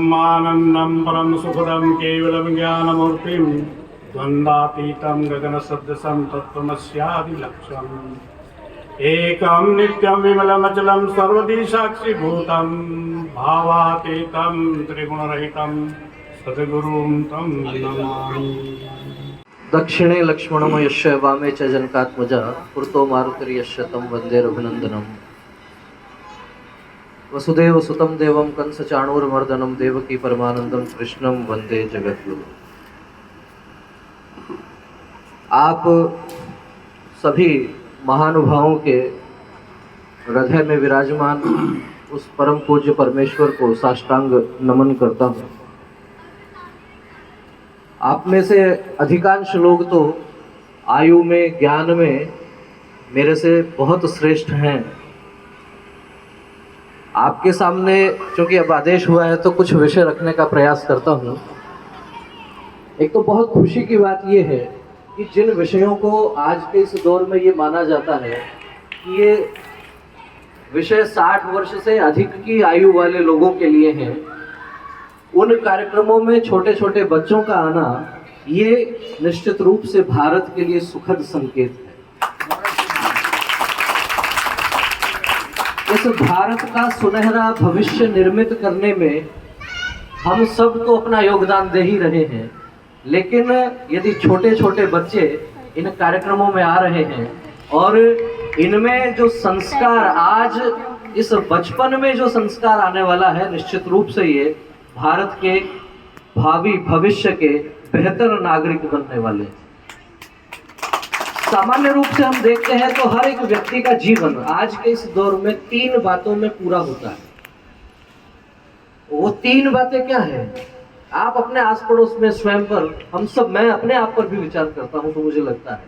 ब्रह्मानन्दं परम सुखदं केवलं ज्ञानमूर्तिं द्वन्द्वातीतं गगनसदृशं तत्त्वमस्यादिलक्ष्यम् एकं नित्यं विमलमचलं सर्वदी साक्षिभूतं भावातीतं त्रिगुणरहितं सद्गुरुं तं नमामि। दक्षिणे लक्ष्मणं यस्य वामे च जनकात्मजा पुरतो मारुतिर्यस्य तं वन्दे रघुनन्दनम्। वसुदेव सुतं देवं कंस चाणूरमर्दनं देवकी परमानंदं कृष्णं वंदे जगद्गुरु। आप सभी महानुभावों के हृदय में विराजमान उस परम पूज्य परमेश्वर को साष्टांग नमन करता हूँ। आप में से अधिकांश लोग तो आयु में, ज्ञान में मेरे से बहुत श्रेष्ठ हैं। आपके सामने चूंकि अब आदेश हुआ है तो कुछ विषय रखने का प्रयास करता हूँ। एक तो बहुत खुशी की बात यह है कि जिन विषयों को आज के इस दौर में ये माना जाता है कि ये विषय 60 वर्ष से अधिक की आयु वाले लोगों के लिए हैं, उन कार्यक्रमों में छोटे छोटे बच्चों का आना ये निश्चित रूप से भारत के लिए सुखद संकेत है। इस भारत का सुनहरा भविष्य निर्मित करने में हम सब तो अपना योगदान दे ही रहे हैं, लेकिन यदि छोटे छोटे बच्चे इन कार्यक्रमों में आ रहे हैं और इनमें जो संस्कार आज इस बचपन में जो संस्कार आने वाला है, निश्चित रूप से ये भारत के भावी भविष्य के बेहतर नागरिक बनने वाले। सामान्य रूप से हम देखते हैं तो हर एक व्यक्ति का जीवन आज के इस दौर में 3 बातों में पूरा होता है। वो 3 बातें क्या है? आप अपने आस पड़ोस में, स्वयं पर, हम सब, मैं अपने आप पर भी विचार करता हूं तो मुझे लगता है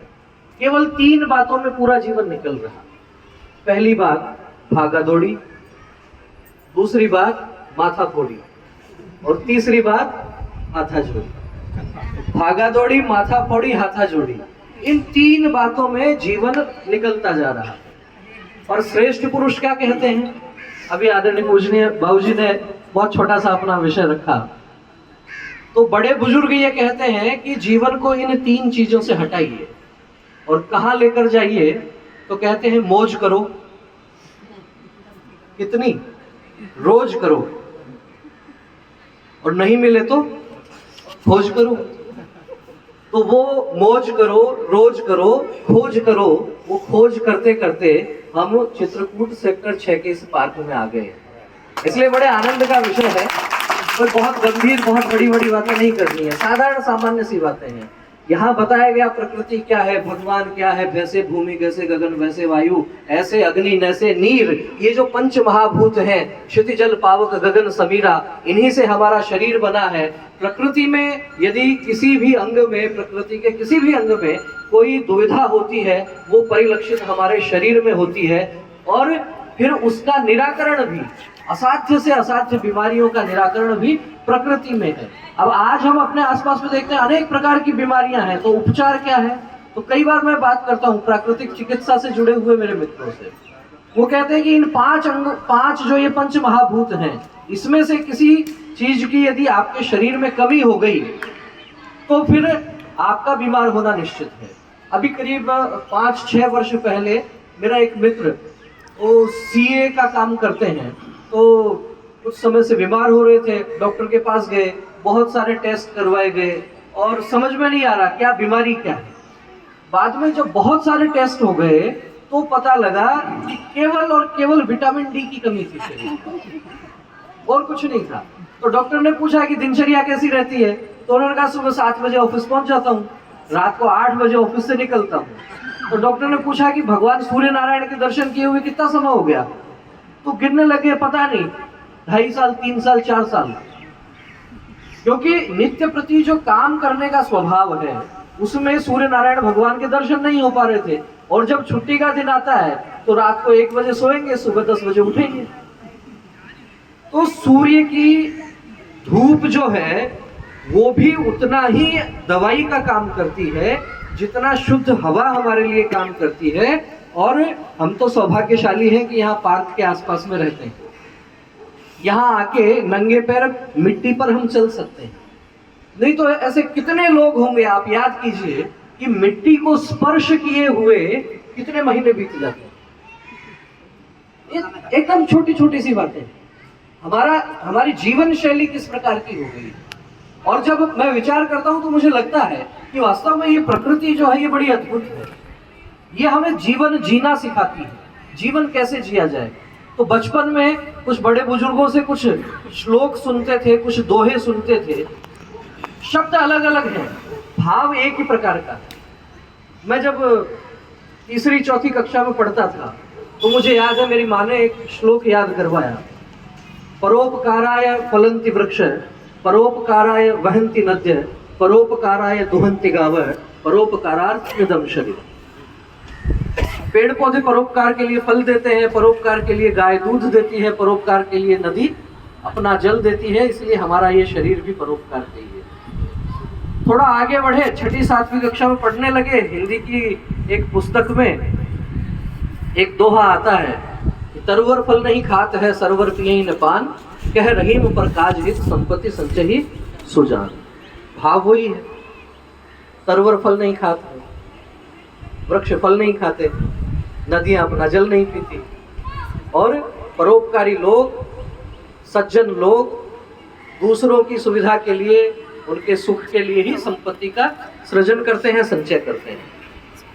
केवल 3 बातों में पूरा जीवन निकल रहा। पहली बात भागा दौड़ी, दूसरी बात माथा फोड़ी और तीसरी बात हाथा जोड़ी। भागा दौड़ी, माथा फोड़ी, हाथा जोड़ी, इन 3 बातों में जीवन निकलता जा रहा है। और श्रेष्ठ पुरुष क्या कहते हैं? अभी आदरणीय पूजनीय बाबूजी ने बहुत छोटा सा अपना विषय रखा, तो बड़े बुजुर्ग ये कहते हैं कि जीवन को इन 3 चीजों से हटाइए और कहाँ लेकर जाइए, तो कहते हैं मौज करो। कितनी? रोज करो, और नहीं मिले तो खोज करो। तो वो मौज करो, रोज करो, खोज करो, वो खोज करते करते हम चित्रकूट सेक्टर 6 के इस पार्क में आ गए। इसलिए बड़े आनंद का विषय है। कोई बहुत गंभीर, बहुत बड़ी बड़ी बातें नहीं करनी है, साधारण सामान्य सी बातें हैं। यहाँ बताया गया प्रकृति क्या है, भगवान क्या है, वैसे भूमि जैसे गगन वैसे वायु, ऐसे अग्नि नैसे नीर, ये जो 5 महाभूत हैं, क्षिति जल पावक गगन समीरा, इन्हीं से हमारा शरीर बना है। प्रकृति में यदि किसी भी अंग में, प्रकृति के किसी भी अंग में कोई दुविधा होती है, वो परिलक्षित हमारे शरीर में होती है। और फिर उसका निराकरण भी, असाध्य से असाध्य बीमारियों का निराकरण भी प्रकृति में है। अब आज हम अपने आसपास में देखते हैं अनेक प्रकार की बीमारियां हैं, तो उपचार क्या है? तो कई बार मैं बात करता हूं प्राकृतिक चिकित्सा से जुड़े हुए मेरे मित्रों से, वो कहते हैं कि इन 5 जो ये 5 महाभूत हैं, इसमें से किसी चीज की यदि आपके शरीर में कमी हो गई तो फिर आपका बीमार होना निश्चित है। अभी करीब 5-6 वर्ष पहले मेरा एक मित्र, वो सीए का काम करते हैं, तो कुछ समय से बीमार हो रहे थे। डॉक्टर के पास गए, बहुत सारे टेस्ट करवाए गए और समझ में नहीं आ रहा क्या बीमारी क्या है। बाद में जब बहुत सारे टेस्ट हो गए तो पता लगा कि केवल और केवल विटामिन डी की कमी थी शरीर, और कुछ नहीं था। तो डॉक्टर ने पूछा कि दिनचर्या कैसी रहती है? तो उन्होंने कहा सुबह 7 बजे ऑफिस पहुंच जाता हूँ, रात को 8 बजे ऑफिस से निकलता हूँ। तो डॉक्टर ने पूछा कि भगवान सूर्य नारायण के दर्शन किए हुए कितना समय हो गया? तो गिनने लगे, पता नहीं, 2.5 साल, 3 साल, 4 साल। क्योंकि नित्य प्रति जो काम करने का स्वभाव है, उसमें सूर्य नारायण भगवान के दर्शन नहीं हो पा रहे थे। और जब छुट्टी का दिन आता है तो रात को 1 बजे सोएंगे, सुबह 10 बजे उठेंगे। तो सूर्य की धूप जो है वो भी उतना ही दवाई का काम करती है जितना शुद्ध हवा हमारे लिए काम करती है। और हम तो सौभाग्यशाली हैं कि यहाँ पार्क के आसपास में रहते हैं। यहाँ आके नंगे पैर मिट्टी पर हम चल सकते हैं। नहीं तो ऐसे कितने लोग होंगे, आप याद कीजिए कि मिट्टी को स्पर्श किए हुए कितने महीने बीत जाते हैं। एकदम छोटी छोटी सी बातें। हमारी जीवन शैली किस प्रकार की हो गई। और जब मैं विचार करता हूं तो मुझे लगता है कि वास्तव में ये प्रकृति जो है ये बड़ी अद्भुत है। ये हमें जीवन जीना सिखाती है, जीवन कैसे जिया जाए। तो बचपन में कुछ बड़े बुजुर्गों से कुछ श्लोक सुनते थे, कुछ दोहे सुनते थे। शब्द अलग अलग हैं, भाव एक ही प्रकार का। मैं जब तीसरी चौथी कक्षा में पढ़ता था तो मुझे याद है, मेरी माँ ने एक श्लोक याद करवाया। परोपकाराय फलंति वृक्ष, परोपकाराय वहन्ति नद्य, परोपकाराय दुहन्ति गाव, परोपकारार्थमिदं शरीरम्। पेड़ पौधे परोपकार के लिए फल देते हैं, परोपकार के लिए गाय दूध देती है, परोपकार के लिए नदी अपना जल देती है, इसलिए हमारा ये शरीर भी परोपकार के लिए। थोड़ा आगे बढ़े, छठी सातवीं कक्षा में पढ़ने लगे, हिंदी की एक पुस्तक में एक दोहा आता है कि तरवर फल नहीं खात है, सरवर पियहि न पान, कह रहीम पर काज हित, संपत्ति संचहि सुजान। भाव वही है, तरवर फल नहीं खाते, वृक्ष फल नहीं खाते, नदियां अपना जल नहीं पीती, और परोपकारी लोग, सज्जन लोग दूसरों की सुविधा के लिए, उनके सुख के लिए ही संपत्ति का सृजन करते हैं, संचय करते हैं।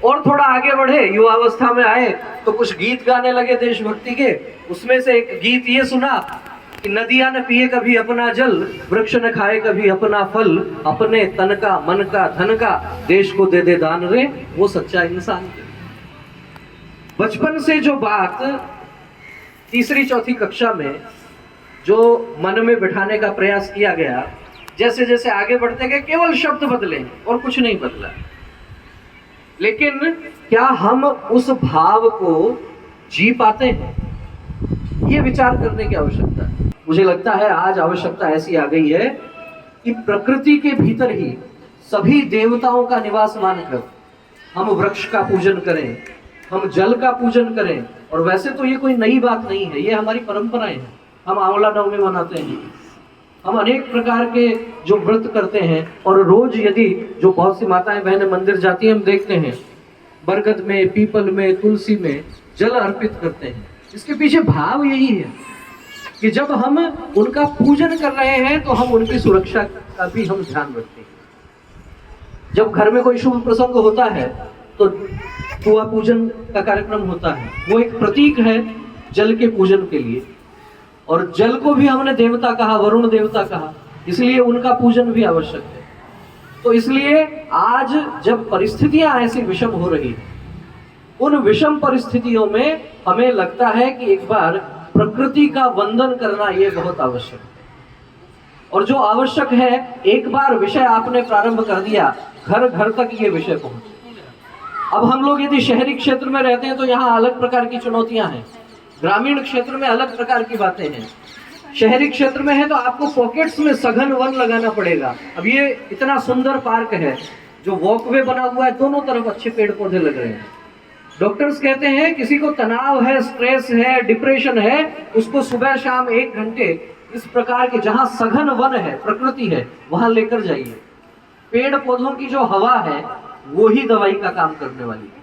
और थोड़ा आगे बढ़े, युवावस्था में आए तो कुछ गीत गाने लगे देशभक्ति के। उसमें से एक गीत ये सुना कि नदियां न पिए कभी अपना जल, वृक्ष न खाए कभी अपना फल, अपने तन का, मन का, धन का देश को दे दे दान रे, वो सच्चा इंसान है। बचपन से जो बात तीसरी चौथी कक्षा में जो मन में बिठाने का प्रयास किया गया, जैसे जैसे आगे बढ़ते गए केवल शब्द बदले और कुछ नहीं बदला। लेकिन क्या हम उस भाव को जी पाते हैं, ये विचार करने की आवश्यकता है। मुझे लगता है आज आवश्यकता ऐसी आ गई है कि प्रकृति के भीतर ही सभी देवताओं का निवास मानकर हम वृक्ष का पूजन करें, हम जल का पूजन करें। और वैसे तो ये कोई नई बात नहीं है, ये हमारी परंपराएं हैं। हम आंवला नवमी मनाते हैं, हम अनेक प्रकार के जो व्रत करते हैं, और रोज यदि जो बहुत सी माताएं बहनें मंदिर जाती हैं, हम देखते हैं बरगद में, पीपल में, तुलसी में जल अर्पित करते हैं। इसके पीछे भाव यही है कि जब हम उनका पूजन कर रहे हैं तो हम उनकी सुरक्षा का भी हम ध्यान रखते हैं। जब घर में कोई शुभ प्रसंग होता है तो कुआं पूजन का कार्यक्रम होता है, वो एक प्रतीक है जल के पूजन के लिए। और जल को भी हमने देवता कहा, वरुण देवता कहा, इसलिए उनका पूजन भी आवश्यक है। तो इसलिए आज जब परिस्थितियां ऐसी विषम हो रही है, उन विषम परिस्थितियों में हमें लगता है कि एक बार प्रकृति का वंदन करना ये बहुत आवश्यक है। और जो आवश्यक है, एक बार विषय आपने प्रारंभ कर दिया, घर घर तक ये विषय पहुंचे। अब हम लोग यदि शहरी क्षेत्र में रहते हैं तो यहाँ अलग प्रकार की चुनौतियां हैं, ग्रामीण क्षेत्र में अलग प्रकार की बातें हैं। शहरी क्षेत्र में है तो आपको पॉकेट्स में सघन वन लगाना पड़ेगा। अब ये इतना सुंदर पार्क है, जो वॉकवे बना हुआ है, दोनों तरफ अच्छे पेड़ पौधे लग रहे हैं। डॉक्टर्स कहते हैं किसी को तनाव है, स्ट्रेस है, डिप्रेशन है, उसको सुबह शाम 1 घंटे इस प्रकार के जहां सघन वन है, प्रकृति है, वहां लेकर जाइए। पेड़ पौधों की जो हवा है वो ही दवाई का काम करने वाली है।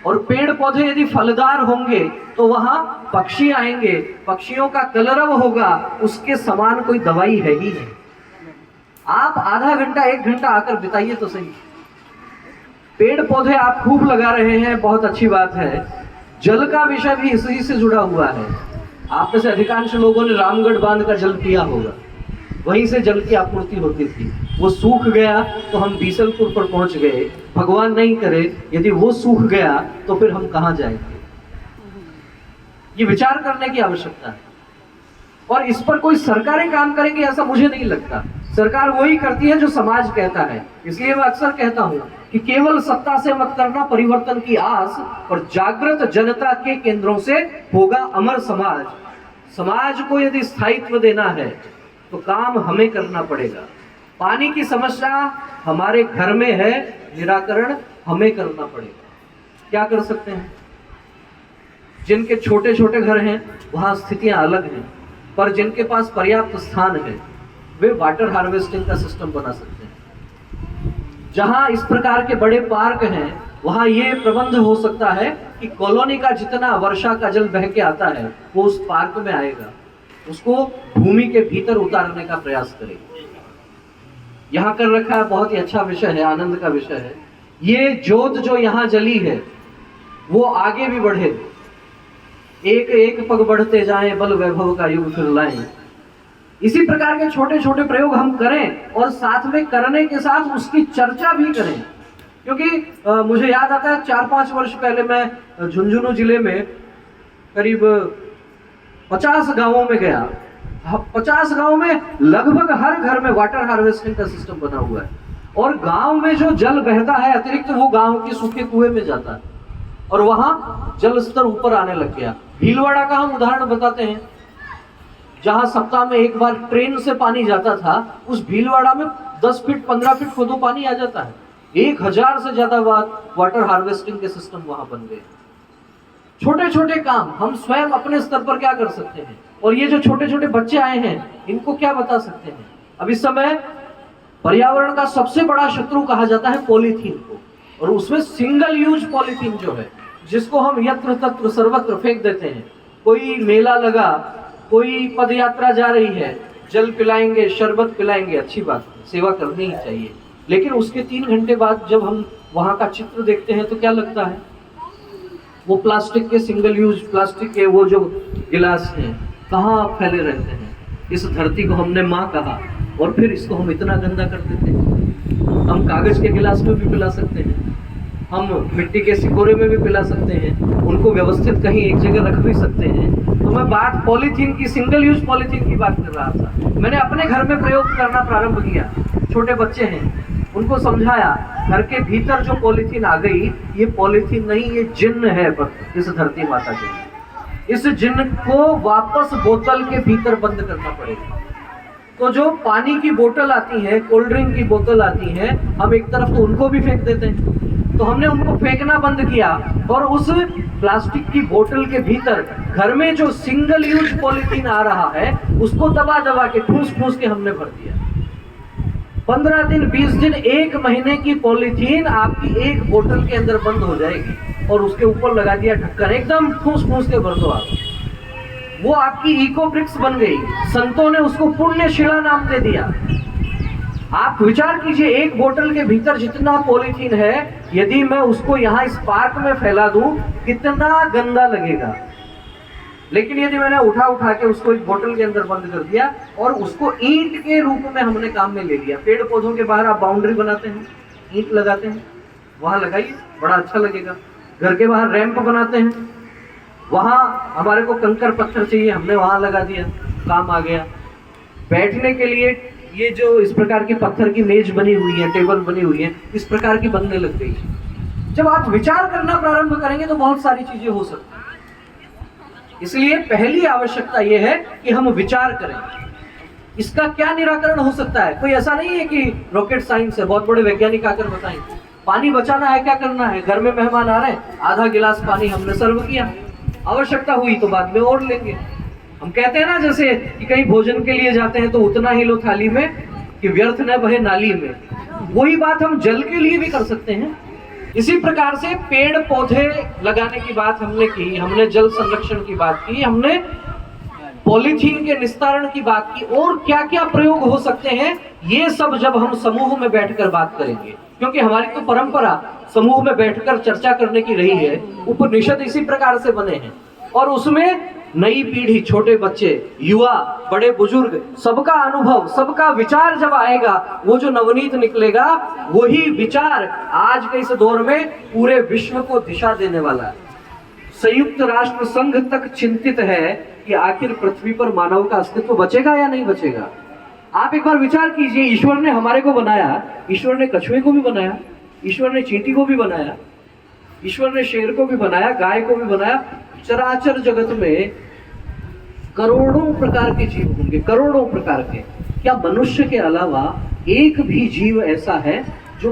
और पेड़ पौधे यदि फलदार होंगे तो वहां पक्षी आएंगे, पक्षियों का कलरव होगा, उसके समान कोई दवाई है ही नहीं। आप आधा घंटा 1 घंटा आकर बिताइए तो सही। पेड़ पौधे आप खूब लगा रहे हैं, बहुत अच्छी बात है। जल का विषय भी इसी से जुड़ा हुआ है। आप में से अधिकांश लोगों ने रामगढ़ बांध का जल पिया होगा, वहीं से जल की आपूर्ति होती थी। वो सूख गया तो हम बीसलपुर पर पहुंच गए। भगवान नहीं करे यदि वो सूख गया तो फिर हम कहां जाएंगे। ये विचार करने की आवश्यकता है। और इस पर कोई सरकारें काम करेंगी ऐसा मुझे नहीं लगता। सरकार वही करती है जो समाज कहता है। इसलिए मैं अक्सर कहता हूं कि केवल सत्ता से मत करना परिवर्तन की आस, और जागृत जनता के केंद्रों से होगा अमर समाज। समाज को यदि स्थायित्व देना है तो काम हमें करना पड़ेगा। पानी की समस्या हमारे घर में है, निराकरण हमें करना पड़ेगा। क्या कर सकते हैं? जिनके छोटे छोटे घर हैं वहां स्थितियां अलग हैं। पर जिनके पास पर्याप्त स्थान है वे वाटर हार्वेस्टिंग का सिस्टम बना सकते हैं। जहां इस प्रकार के बड़े पार्क हैं वहां ये प्रबंध हो सकता है कि कॉलोनी का जितना वर्षा का जल बह के आता है वो उस पार्क में आएगा, उसको भूमि के भीतर उतारने का प्रयास करेगा। यहाँ कर रखा है, बहुत ही अच्छा विषय है, आनंद का विषय है। ये जोत जो यहाँ जली है वो आगे भी बढ़े, एक एक पग बढ़ते जाएं, बल वैभव का युग फिर लाएं। इसी प्रकार के छोटे छोटे प्रयोग हम करें और साथ में करने के साथ उसकी चर्चा भी करें। क्योंकि मुझे याद आता है 4-5 वर्ष पहले मैं झुंझुनू जिले में करीब 50 गांवों में गया। 50 गांव में लगभग हर घर में वाटर हार्वेस्टिंग का सिस्टम बना हुआ है और गांव में जो जल बहता है अतिरिक्त वो गांव के सूखे कुएं में जाता है और वहां जल स्तर ऊपर आने लग गया। भीलवाड़ा का हम उदाहरण बताते हैं, जहां सप्ताह में एक बार ट्रेन से पानी जाता था, उस भीलवाड़ा में 10 फीट 15 फीट खोदो पानी आ जाता है। 1000 से ज्यादा वाटर हार्वेस्टिंग के सिस्टम वहां बन गए। छोटे छोटे काम हम स्वयं अपने स्तर पर क्या कर सकते हैं और ये जो छोटे छोटे बच्चे आए हैं इनको क्या बता सकते हैं। अब इस समय पर्यावरण का सबसे बड़ा शत्रु कहा जाता है पॉलीथीन को, और उसमें सिंगल यूज पॉलीथीन जो है जिसको हम यत्र तत्र सर्वत्र फेंक देते हैं। कोई मेला लगा, कोई पद यात्रा जा रही है, जल पिलाएंगे, शरबत पिलाएंगे, अच्छी बात है, सेवा करनी ही चाहिए, लेकिन उसके 3 घंटे बाद जब हम वहां का चित्र देखते हैं तो क्या लगता है, वो प्लास्टिक के सिंगल यूज प्लास्टिक के वो जो गिलास हैं कहाँ फैले रहते हैं। इस धरती को हमने माँ कहा और फिर इसको हम इतना गंदा कर देते हैं। हम कागज के गिलास में भी पिला सकते हैं, हम मिट्टी के सिकोरे में भी पिला सकते हैं, उनको व्यवस्थित कहीं एक जगह रख भी सकते हैं। तो मैं बात पॉलीथीन की, सिंगल यूज पॉलीथीन की बात कर रहा था। मैंने अपने घर में प्रयोग करना प्रारंभ किया। छोटे बच्चे हैं, उनको समझाया घर के भीतर जो पॉलीथीन आ गई, ये पॉलीथीन नहीं, ये जिन्न है इस धरती माता के। इस जिन्न को वापस बोतल के भीतर बंद करना पड़ेगा। तो जो पानी की बोतल आती है, कोल्ड ड्रिंक की बोतल आती है, हम एक तरफ तो उनको भी फेंक देते हैं, तो हमने उनको फेंकना बंद किया और उस प्लास्टिक की बोतल के भीतर घर में जो सिंगल यूज पॉलीथीन आ रहा है उसको दबा दबा के ठूस ठूस के हमने भर दिया। 15 दिन, 20 दिन, 1 महीने की पॉलीथीन आपकी एक बोतल के अंदर बंद हो जाएगी और उसके ऊपर लगा दिया ढक्कन, एकदम ठूस ठूस के भर दो आप, वो आपकी इको ब्रिक्स बन गई। संतों ने उसको पुण्य शिला नाम दे दिया। आप विचार कीजिए, एक बोतल के भीतर जितना पॉलीथीन है, यदि मैं उसको यहाँ इस पार्क में फैला दूं कितना गंदा लगेगा। लेकिन यदि मैंने उठा के उसको एक बोतल के अंदर बंद कर दिया और उसको ईंट के रूप में हमने काम में ले लिया। पेड़ पौधों के बाहर आप बाउंड्री बनाते हैं, ईंट लगाते हैं, वहां लगाइए, बड़ा अच्छा लगेगा। घर के बाहर रैंप बनाते हैं, वहां हमारे को कंकर पत्थर चाहिए, हमने वहां लगा दिया, काम आ गया। बैठने के लिए ये जो इस प्रकार की पत्थर की मेज बनी हुई है, टेबल बनी हुई है, इस प्रकार की बनने लग गई। जब आप विचार करना प्रारंभ करेंगे तो बहुत सारी चीजें हो सकती हैं। इसलिए पहली आवश्यकता यह है कि हम विचार करें। इसका क्या निराकरण हो सकता है? कोई ऐसा नहीं है कि रॉकेट साइंस है, बहुत बड़े वैज्ञानिक आकर बताएंगे। पानी बचाना है, क्या करना है? घर में मेहमान आ रहे हैं, आधा गिलास पानी हमने सर्व किया, आवश्यकता हुई तो बाद में और लेंगे। हम कहते हैं ना, जैसे कि कहीं भोजन के लिए जाते हैं तो उतना ही लो थाली में कि व्यर्थ न बहे नाली में। वही बात हम जल के लिए भी कर सकते हैं। इसी प्रकार से पेड़ पौधे लगाने की बात हमने की, हमने जल संरक्षण की बात की, हमने पॉलीथीन के निस्तारण की बात की, और क्या क्या प्रयोग हो सकते हैं ये सब जब हम समूह में बैठकर बात करेंगे, क्योंकि हमारी तो परंपरा समूह में बैठकर चर्चा करने की रही है। उपनिषद इसी प्रकार से बने हैं और उसमें नई पीढ़ी, छोटे बच्चे, युवा, बड़े बुजुर्ग, सबका अनुभव, सबका विचार जब आएगा, वो जो नवनीत निकलेगा वही विचार आज के इस दौर में पूरे विश्व को दिशा देने वाला है। संयुक्त राष्ट्र संघ तक चिंतित है कि आखिर पृथ्वी पर मानव का अस्तित्व बचेगा या नहीं बचेगा। आप एक बार विचार कीजिए, ईश्वर ने हमारे को बनाया, ईश्वर ने कछुए को भी बनाया, ईश्वर ने चींटी को भी बनाया, ईश्वर ने शेर को भी बनाया, गाय को भी बनाया। चराचर जगत में करोड़ों प्रकार के जीव होंगे, करोड़ों प्रकार के। क्या मनुष्य के अलावा एक भी जीव ऐसा है जो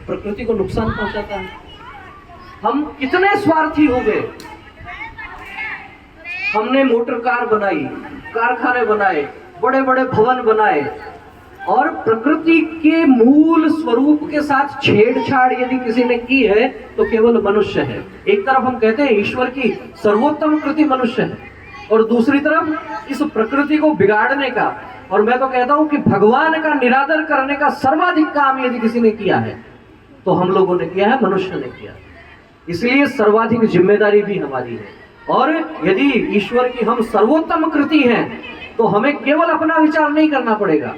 प्रकृति को नुकसान पहुंचाता है? हम कितने स्वार्थी हो गए। हमने मोटर कार बनाई, कारखाने बनाए, बड़े बड़े भवन बनाए, और प्रकृति के मूल स्वरूप के साथ छेड़छाड़ यदि किसी ने की है तो केवल मनुष्य है। एक तरफ हम कहते हैं ईश्वर की सर्वोत्तम कृति मनुष्य है, और दूसरी तरफ इस प्रकृति को बिगाड़ने का, और मैं तो कहता हूं कि भगवान का निरादर करने का सर्वाधिक काम यदि किसी ने किया है तो हम लोगों ने किया है, मनुष्य ने किया। इसलिए सर्वाधिक जिम्मेदारी भी हमारी है। और यदि ईश्वर की हम सर्वोत्तम कृति हैं तो हमें केवल अपना विचार नहीं करना पड़ेगा।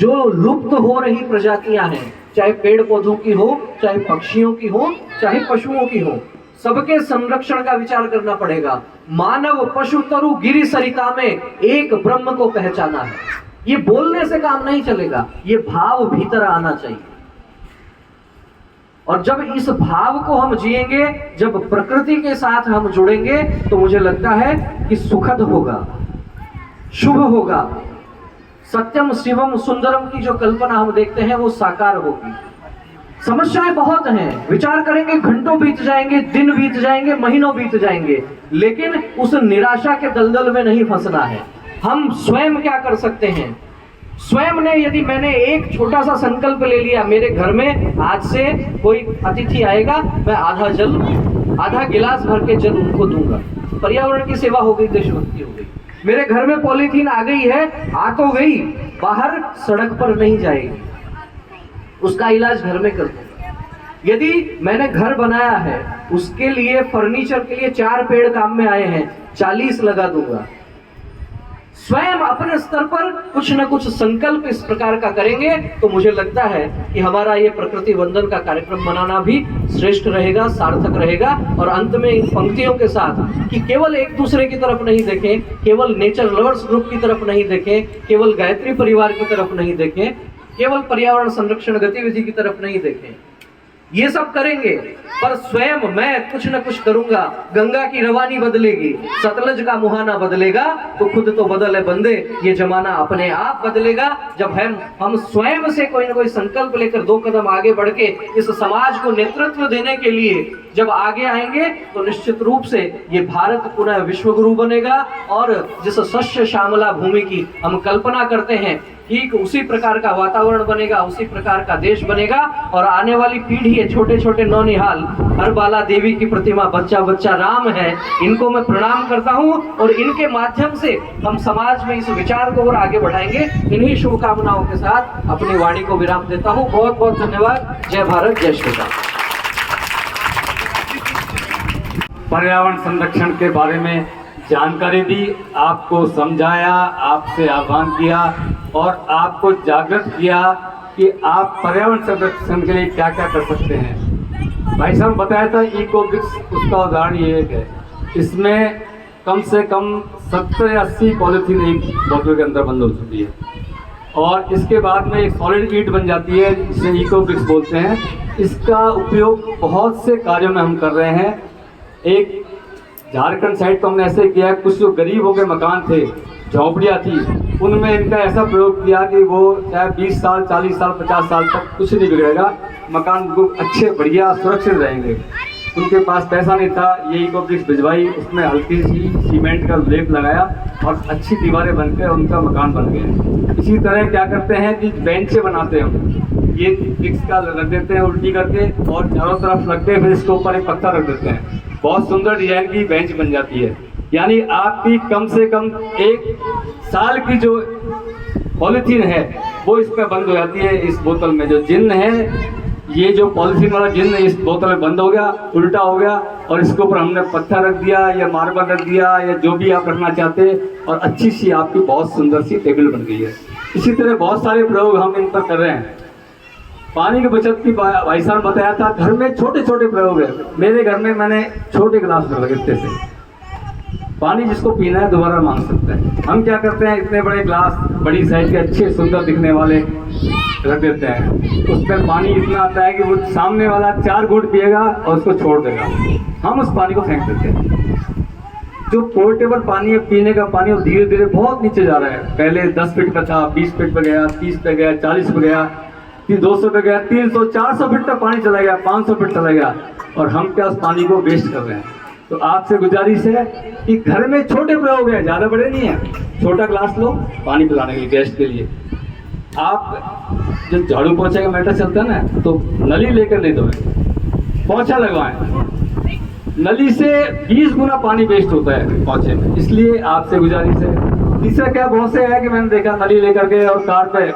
जो लुप्त हो रही प्रजातियां हैं, चाहे पेड़ पौधों की हो, चाहे पक्षियों की हो, चाहे पशुओं की हो, सबके संरक्षण का विचार करना पड़ेगा। मानव पशु तरु गिरि सरिता में एक ब्रह्म को पहचाना है। ये बोलने से काम नहीं चलेगा, ये भाव भीतर आना चाहिए। और जब इस भाव को हम जिएंगे, जब प्रकृति के साथ हम जुड़ेंगे, तो मुझे लगता है कि सुखद होगा, शुभ होगा। सत्यम शिवम सुंदरम की जो कल्पना हम देखते हैं वो साकार होगी। समस्याएं बहुत हैं, विचार करेंगे घंटों बीत जाएंगे, दिन बीत जाएंगे, महीनों बीत जाएंगे, लेकिन उस निराशा के दलदल में नहीं फंसना है। हम स्वयं क्या कर सकते हैं? स्वयं ने, यदि मैंने एक छोटा सा संकल्प ले लिया, मेरे घर में आज से कोई अतिथि आएगा, मैं आधा गिलास भर के जल उनको दूंगा। पर्यावरण की सेवा हो गई, देशभक्ति हो गई। मेरे घर में पॉलीथीन आ गई है, आ तो गई, बाहर सड़क पर नहीं जाएगी, उसका इलाज घर में कर दूंगा। यदि मैंने घर बनाया है, उसके लिए फर्नीचर के लिए 4 पेड़ काम में आए हैं, 40 लगा दूंगा। स्वयं अपने स्तर पर कुछ न कुछ संकल्प इस प्रकार का करेंगे तो मुझे लगता है कि हमारा ये प्रकृति वंदन का कार्यक्रम मनाना भी श्रेष्ठ रहेगा, सार्थक रहेगा। और अंत में इन पंक्तियों के साथ कि केवल एक दूसरे की तरफ नहीं देखें, केवल नेचर लवर्स ग्रुप की तरफ नहीं देखें, केवल गायत्री परिवार की तरफ नहीं देखें, केवल पर्यावरण संरक्षण गतिविधि की तरफ नहीं देखें, ये सब करेंगे, पर स्वयं मैं कुछ न कुछ करूंगा। गंगा की रवानी बदलेगी, सतलज का मुहाना बदलेगा, तो खुद तो बदले बंदे, ये जमाना अपने आप बदलेगा। जब हम स्वयं से कोई ना कोई संकल्प लेकर 2 कदम आगे बढ़ के इस समाज को नेतृत्व देने के लिए जब आगे आएंगे, तो निश्चित रूप से ये भारत पुनः विश्वगुरु बनेगा। और जिस शस्य श्यामला भूमि की हम कल्पना करते हैं, ठीक उसी प्रकार का वातावरण बनेगा, उसी प्रकार का देश बनेगा। और आने वाली पीढ़ी है, छोटे छोटे नौनिहाल, हर बाला देवी की प्रतिमा, बच्चा बच्चा राम है, इनको मैं प्रणाम करता हूं। और इनके माध्यम से हम समाज में इस विचार को और आगे बढ़ाएंगे। इन्हीं शुभकामनाओं के साथ अपनी वाणी को विराम देता हूं। बहुत बहुत धन्यवाद। जय भारत, जय श्री राम। पर्यावरण संरक्षण के बारे में जानकारी दी, आपको समझाया, आपसे आह्वान किया और आपको जागृत किया कि आप पर्यावरण संरक्षण के लिए क्या क्या कर सकते हैं। भाई साहब बताया था इको ब्रिक्स, उसका उदाहरण ये एक है। इसमें कम से कम 70 या 80 पॉलीथीन एक बोतल के अंदर बंद हो चुकी है, और इसके बाद में एक सॉलिड ईट बन जाती है जिसे इको ब्रिक्स बोलते हैं। इसका उपयोग बहुत से कार्यों में हम कर रहे हैं। एक झारखंड साइड तो हमने ऐसे किया, कुछ जो गरीबों के मकान थे, झोपड़ियाँ थी, उनमें इनका ऐसा प्रयोग किया कि वो चाहे 20 साल, 40 साल, 50 साल तक कुछ नहीं बिगड़ेगा, मकान को अच्छे बढ़िया सुरक्षित रहेंगे। उनके पास पैसा नहीं था, ये इको ब्रिक्स भिजवाई, उसमें हल्की सी सीमेंट का लेप लगाया और अच्छी दीवारें बनकर उनका मकान बन गए। इसी तरह क्या करते हैं कि बेंचें बनाते हैं हम, ये ब्रिक्स का रख देते हैं उल्टी करके और चारों तरफ रखते हैं, फिर इसके ऊपर एक पत्थर रख देते हैं, बहुत सुंदर डिजाइन की बेंच बन जाती है। यानी आपकी कम से कम 1 साल की जो पॉलीथीन है वो इसमें बंद हो जाती है। इस बोतल में जो जिन्न है, ये जो पॉलीथीन वाला जिन्न इस बोतल में बंद हो गया, उल्टा हो गया, और इसके ऊपर हमने पत्थर रख दिया या मार्बल रख दिया या जो भी आप रखना चाहते हैं, और अच्छी सी आपकी बहुत सुंदर सी टेबल बन गई है। इसी तरह बहुत सारे प्रयोग हम इन पर कर रहे हैं। पानी की बचत की भाई साहब बताया था, घर में छोटे छोटे प्रयोग है। मेरे घर में मैंने छोटे गिलास रख इतने से, पानी जिसको पीना है दोबारा मांग सकता है। हम क्या करते हैं, इतने बड़े गिलास, बड़ी साइज के अच्छे सुंदर दिखने वाले रख देते हैं, उसमें पानी इतना आता है कि वो सामने वाला 4 घूंट पिएगा और उसको छोड़ देगा, हम उस पानी को फेंक देते हैं। जो पोर्टेबल पानी है, पीने का पानी, वो धीरे धीरे बहुत नीचे जा रहा है। पहले 10 फीट का था, 20 फीट पे गया, 30 पे गया, 40 पे गया, 200 पे गया, 300, 400 फीट तक पानी चला गया, 500 फीट चला गया, और हम क्या उस पानी को वेस्ट कर रहे हैं। तो आपसे गुजारिश है कि घर में छोटे प्रयोग है, ज़्यादा बड़े नहीं है। छोटा ग्लास लो पानी पिलाने के लिए, गेस्ट के लिए। आप जो झाड़ू पोछे का मैटर चलता है ना, तो नली लेकर नहीं धोएं, पोछा लगवाएं। नली से 20 गुना पानी वेस्ट होता है पोछे में, इसलिए आपसे गुजारिश है। तीसरा क्या, बहुत से है कि मैंने देखा नली लेकर के और कार पे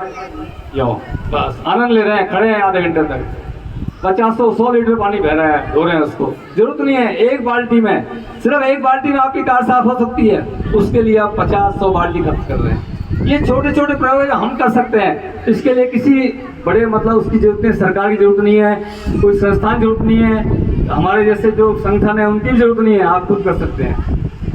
यूं बस आनंद ले रहे हैं, खड़े हैं आधे घंटे तक, 50-100 लीटर पानी बह रहा है, धो रहे हैं उसको। जरूरत नहीं है, एक बाल्टी में, सिर्फ एक बाल्टी में आपकी कार साफ हो सकती है, उसके लिए आप 50-100 बाल्टी खर्च कर रहे हैं। ये छोटे छोटे प्रयोग जो हम कर सकते हैं, इसके लिए किसी बड़े मतलब उसकी जरूरत नहीं, सरकार की जरूरत नहीं है, कोई संस्थान की जरूरत नहीं है, हमारे जैसे जो संगठन है उनकी जरूरत नहीं है, आप खुद कर सकते हैं।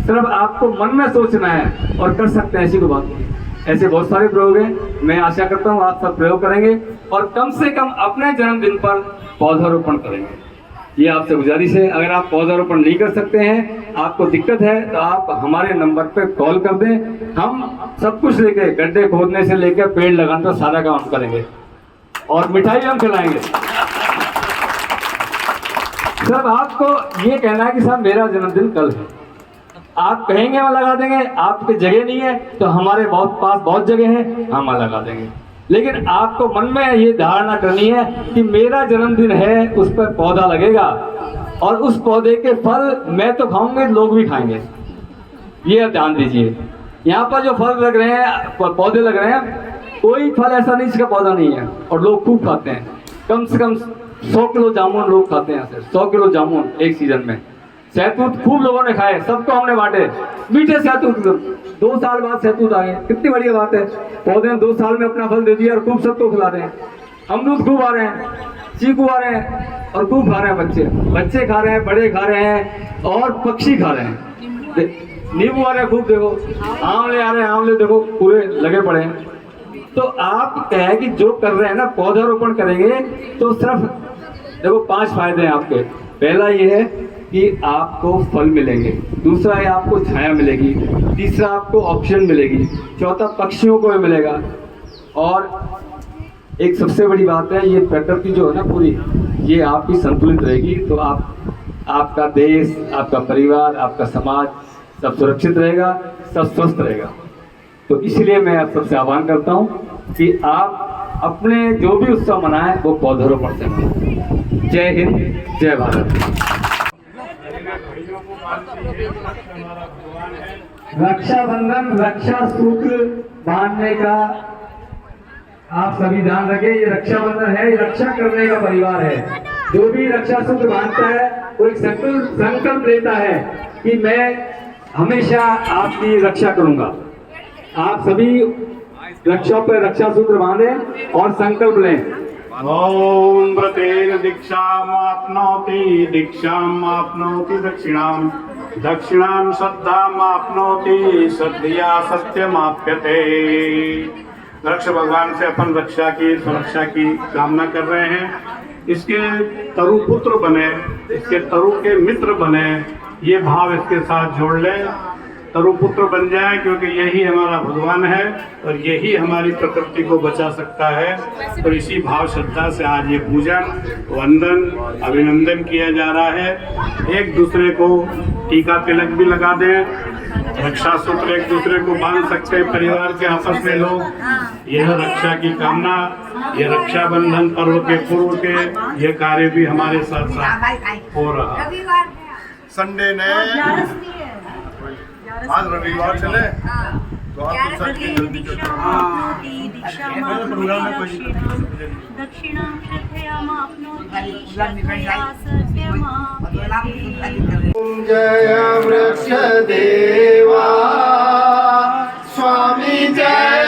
सिर्फ आपको मन में सोचना है और कर सकते हैं, ऐसी कोई बात नहीं। ऐसे बहुत सारे प्रयोग हैं, मैं आशा करता हूँ आप सब प्रयोग करेंगे और कम से कम अपने जन्मदिन पर पौधारोपण करेंगे, ये आपसे गुजारिश है। अगर आप पौधारोपण नहीं कर सकते हैं, आपको दिक्कत है, तो आप हमारे नंबर पे कॉल कर दें, हम सब कुछ लेके, गड्ढे खोदने से लेकर पेड़ लगाने तक सारा काम करेंगे और मिठाई हम खिलाएंगे। सिर्फ आपको ये कहना है कि साहब मेरा जन्मदिन कल है, आप कहेंगे वहाँ लगा देंगे, आपकी जगह नहीं है तो हमारे पास बहुत जगह है, हम वहाँ लगा देंगे। लेकिन आपको मन में ये धारणा करनी है कि मेरा जन्मदिन है, उस पर पौधा लगेगा और उस पौधे के फल मैं तो खाऊंगे, लोग भी खाएंगे। ये आप ध्यान दीजिए, यहाँ पर जो फल लग रहे हैं, पौधे लग रहे हैं, कोई फल ऐसा नहीं जिसका पौधा नहीं है और लोग खूब खाते हैं। कम से कम 100 किलो जामुन लोग खाते हैं, 100 किलो जामुन एक सीजन में। सहतूत खूब लोगों ने खाए, सबको हमने बांटे, मीठे सहतूत। 2 साल बाद सहतूत आ गए, कितनी बढ़िया बात है। पौधे ने 2 साल में अपना फल दे दिया और खूब सबको खिला रहे हैं। अमरूद खूब आ रहे हैं, चीकू आ रहे हैं और खूब खा रहे हैं बच्चे खा रहे हैं, बड़े खा रहे हैं और पक्षी खा रहे हैं। नींबू आ रहे हैं खूब, देखो आंवले आ रहे हैं, आंवले देखो पूरे लगे पड़े हैं। तो आप कहें कि जो कर रहे हैं ना, पौधारोपण करेंगे तो सिर्फ देखो 5 फायदे हैं आपके। पहला ये है कि आपको फल मिलेंगे, दूसरा है आपको छाया मिलेगी, तीसरा आपको ऑक्सीजन मिलेगी, चौथा पक्षियों को भी मिलेगा और एक सबसे बड़ी बात है, ये प्रकृति जो है ना पूरी, ये आपकी संतुलित रहेगी तो आपका देश, आपका परिवार, आपका समाज सब सुरक्षित रहेगा, सब स्वस्थ रहेगा। तो इसलिए मैं आप सबसे आह्वान करता हूँ कि आप अपने जो भी उत्सव मनाएं वो पौधारोपण से मनाएं। जय हिंद, जय भारत। रक्षाबंधन, रक्षा सूत्र बांधने का आप सभी ध्यान रखें। ये रक्षाबंधन है, ये रक्षा करने का परिवार है। जो भी रक्षा सूत्र बांधता है वो एक संकल्प लेता है कि मैं हमेशा आपकी रक्षा करूंगा। आप सभी रक्षा पर रक्षा सूत्र बांधें और संकल्प लें। ओम व्रतेन दीक्षामाप्नोति, दीक्षामाप्नोति दक्षिणाम, दक्षिणाम श्रद्धामाप्नोति, श्रद्धया सत्यमाप्यते। रक्षा भगवान से अपन रक्षा की, सुरक्षा की कामना कर रहे हैं। इसके तरु पुत्र बने, इसके तरु के मित्र बने, ये भाव इसके साथ जोड़ लें, तरु पुत्र बन जाए, क्योंकि यही हमारा भगवान है और यही हमारी प्रकृति को बचा सकता है। तो इसी भाव श्रद्धा से आज ये पूजन, वंदन, अभिनंदन किया जा रहा है। एक दूसरे को टीका तिलक भी लगा दें, रक्षा सूत्र एक दूसरे को बांध सकते हैं परिवार के आपस में लोग। यह रक्षा की कामना, ये रक्षाबंधन पर्व के पूर्व के ये कार्य भी हमारे साथ साथ हो रहा है। संडे ने आज रविवार चले तो आप जल्दी जय वृक्ष देवा स्वामी, जय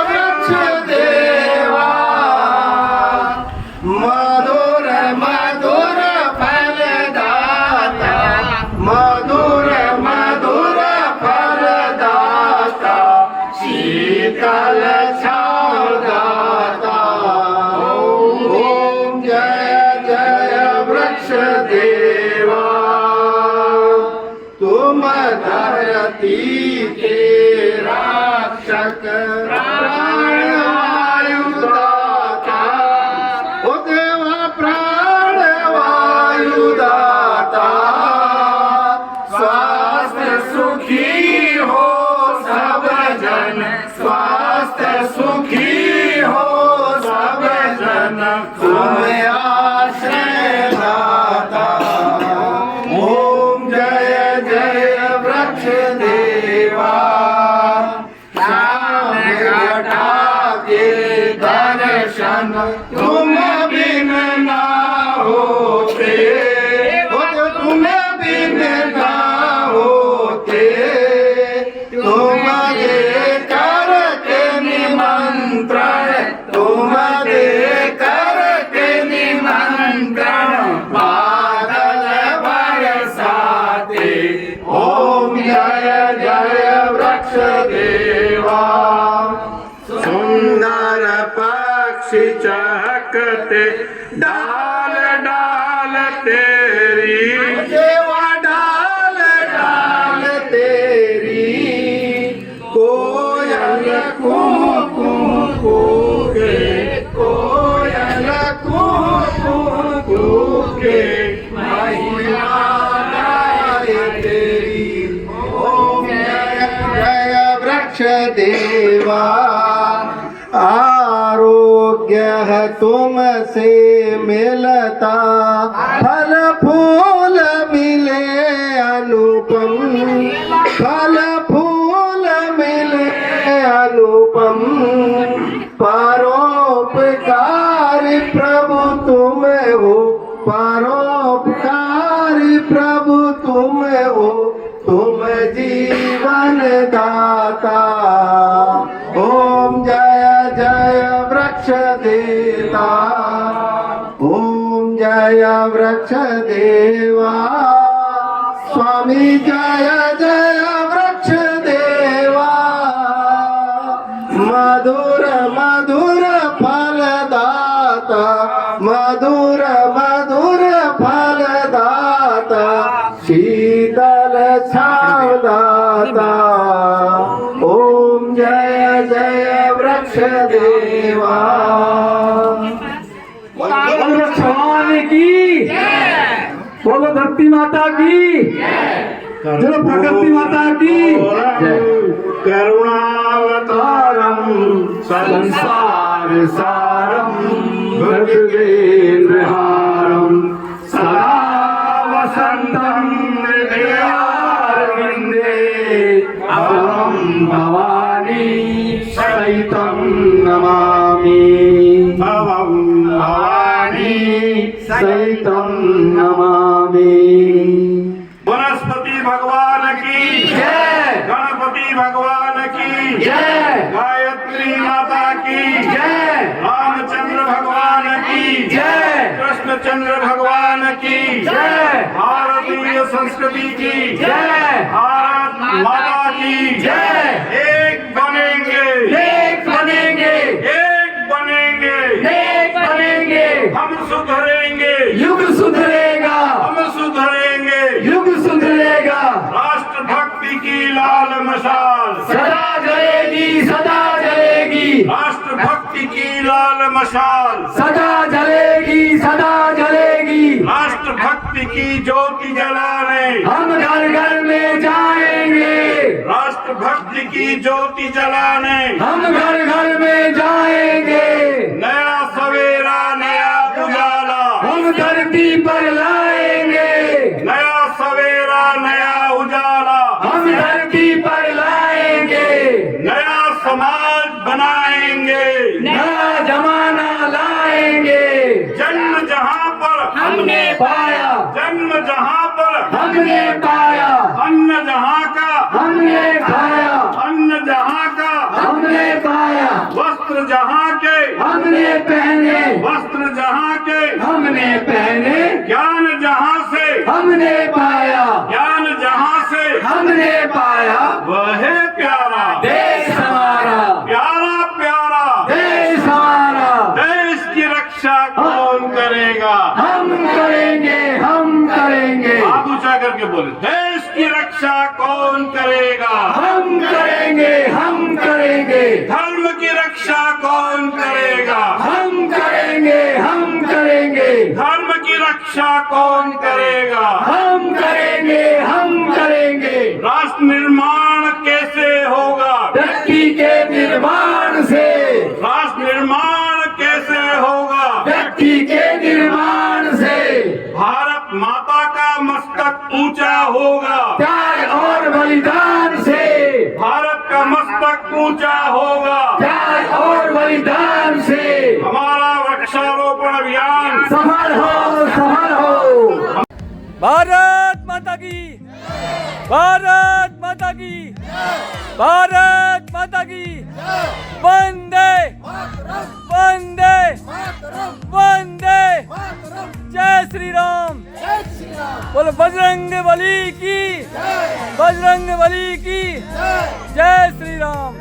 वृक्ष देवा, मधुर मधुर फलदाता, मधुर मधुर फलदाता, शीतल छाँव दाता। ओम जय जय वृक्ष देवा, तुम धरती के रक्षक, प्राण वायु दाता, ओ देवा प्राण वायु दाता, के महिमा गाए तेरी। ओम जय जय वृक्ष देवा, आरोग्य है तुमसे मिलता, फल फूल मिले अनुपम, फल फूल मिले अनुपम। परोपकारी प्रभु तुम हो, परोपकारी प्रभु तुम हो, तुम जीवन दाता। ओम जय जय वृक्ष देता, ओम जय वृक्ष देवा, स्वामी जय जय वृक्ष देवा। मधुर मधुर फलदाता, मधुर मधुर फलदाता, शीतल छावदाता। ओम जय जय वृक्ष देवा। बोलो भवानी की, बोलो धरती माता की, बोलो प्रकृति माता की। करुणावतारम संसार सारम भक्तेन्द्रहारम सदा वसंतम हृदयारविंदे अहं भवानी सहितं नमामि, अहं भवानी सहितं नमामि। वनस्पति भगवान की जय, गणपति भगवान की जय, गायत्री माता की जय, रामचंद्र भगवान की जय, कृष्णचंद्र भगवान की जय, भारतीय संस्कृति की जय, भारत माता की जय। एक बनेंगे, एक बनेंगे, एक बनेंगे, एक बनेंगे, हम सुधरेंगे, युग सुधरेगा, हम सुधरेंगे, युग सुधरेगा। राष्ट्रभक्ति की लाल मशाल सदा जलेगी, सदा जलेगी, राष्ट्रभक्ति की लाल मशाल सदा जलेगी, सदा जलेगी। राष्ट्रभक्ति की ज्योति जलाने हम घर घर में जाएंगे, राष्ट्रभक्ति की ज्योति जलाने हम घर घर में जाएंगे। नया सवेरा नया उजाला हम धरती पर लाएंगे, नया सवेरा नया उजाला हम धरती पर लाएंगे। नया समाज बनाएंगे, नया जमाना लाएंगे। जन्म जहाँ पर हमने पाया, जन्म जहाँ पर हमने पाया, अन्न जहाँ का हमने खाया, अन्न जहाँ का हमने पाया, वस्त्र जहाँ के हमने पहने, वस्त्र जहाँ के हमने पहने। ज्ञान जहाँ से हमने पाया, ज्ञान जहाँ से हमने पाया, वह है प्यारा देश हमारा, प्यारा प्यारा देश हमारा। देश की रक्षा कौन करेगा? हम करेंगे, हम करेंगे। आप ऊंचा करके बोले, देश की रक्षा कौन करेगा? हम करेंगे, हम करेंगे। धर्म की रक्षा कौन करेगा? हम करेंगे, हम करेंगे। धर्म की रक्षा कौन करेगा? हम करेंगे, हम करेंगे। राष्ट्र निर्माण कैसे होगा? व्यक्ति के निर्माण से। राष्ट्र निर्माण कैसे होगा? व्यक्ति के निर्माण से। भारत माता का मस्तक ऊंचा होगा त्याग और बलिदान से। भारत का मस्तक ऊंचा होगा त्याग और बलिदान से। हमारा वृक्षारोपण अभियान सफल हो, सफल हो। भारत माता की, भारत माता की, भारत माता की। वंदे वंदे वंदे। जय श्री राम। बोलो बजरंग बली की, बजरंग बली की। जय श्री राम।